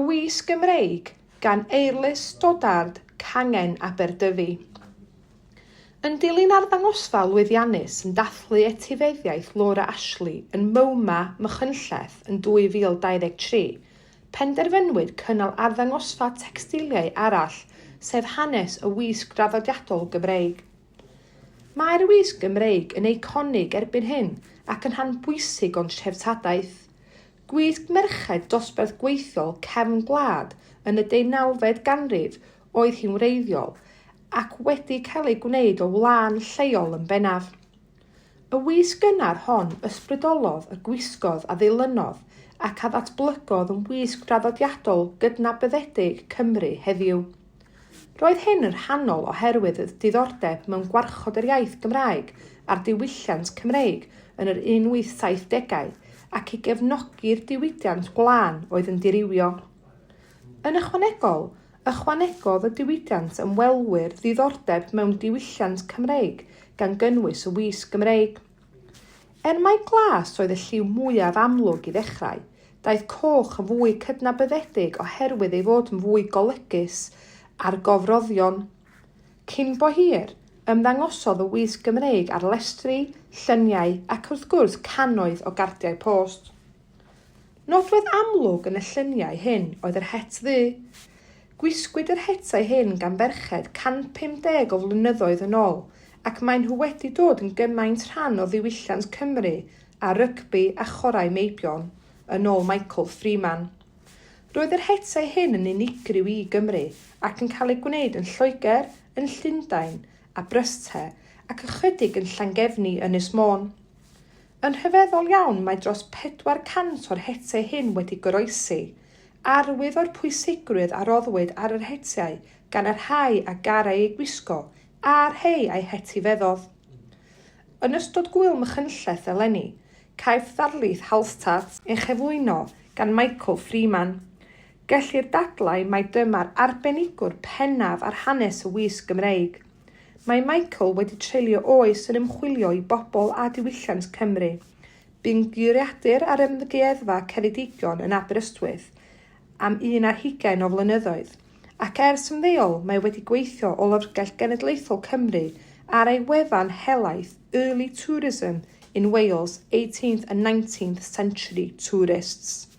Wisg Gymreig gan Eirlys Stoddard, gangen Aberdyfi. Yn dilyn arddangosfa lwyddiannus yn dathlu etifeddiaeth Laura Ashley yn MOMA Machynlleth yn 2023, penderfynwyd cynnal arddangosfa tecstiliau arall sef hanes y Wisg Draddodiadol Gymreig. Mae'r Wisg Gymreig yn eiconig erbyn hyn ac yn rhan bwysig o'n treftadaeth. Gwisg merched dosbarth gweithiol cefn gwlad yn y 19fed ganrif oedd hi'n wreiddiol ac wedi cael ei gwneud o wlân lleol yn bennaf. Y wisg gynnar hon ysbrydolodd y gwisgodd a ddeilynodd ac a ddatblygodd yn wisg draddodiadol gydnabyddedig Cymru heddiw. Roedd hyn yn rhannol oherwydd y diddordeb mewn gwarchod yr iaith Gymraeg a'r diwylliant Cymreig yn yr 1870au ac i gefnogi'r diwydiant gwlân oedd yn dirywio. Yn ychwanegodd y diwydiant ymwelwyr ddiddordeb mewn diwylliant Cymreig gan gynnwys y Wisg Gymreig. Mai glas oedd y lliw mwyaf amlwg i ddechrau, daeth coch yn fwy cydnabyddedig oherwydd ei fod yn fwy golygus a'r gofroddion. Cyn bo hir, ymddangosodd y Wisg Gymreig ar lestri, lluniau ac wrth gwrs cannoedd o gardiau post. Nodwedd amlwg yn y lluniau hyn oedd yr het ddu. Gwisgwyd yr hetau hyn gan ferched 150 o flynyddoedd yn ôl ac maen nhw wedi dod yn gymaint rhan o ddiwylliant Cymru a rygbi a chorau meibion yn ôl Michael Freeman. Roedd yr hetau hyn yn unigryw i Gymru ac yn cael ei gwneud yn Lloegr, yn Llundain a Bryste ac ychydig yn Llangefni Ynys Môn. Yn rhyfeddol iawn mae dros 400 o'r hetau hyn wedi goroesi, arwydd o'r pwysigrwydd a roddwyd ar yr hetiau gan yr rhai a garau ei gwisgo a'r rhai a'i hetifeddodd. Yn ystod gwyl Machynlleth eleni, caiff ddarlith Halstat ei chyflwyno gan Michael Freeman. Gellir dadlau mai dyma'r arbenigwr pennaf ar hanes y Wisg Gymreig. Mae Michael wedi treulio oes yn ymchwilio i bobl a diwylliant Cymru. Bu'n geiriadur ar ymddygeddfa Ceredigion yn Aberystwyth am 20 o flynyddoedd, ac ers ymddeol mae wedi gweithio o Lyfrgell Genedlaethol Cymru ar ei wefan helaeth Early Tourism in Wales 18th and 19th Century Tourists.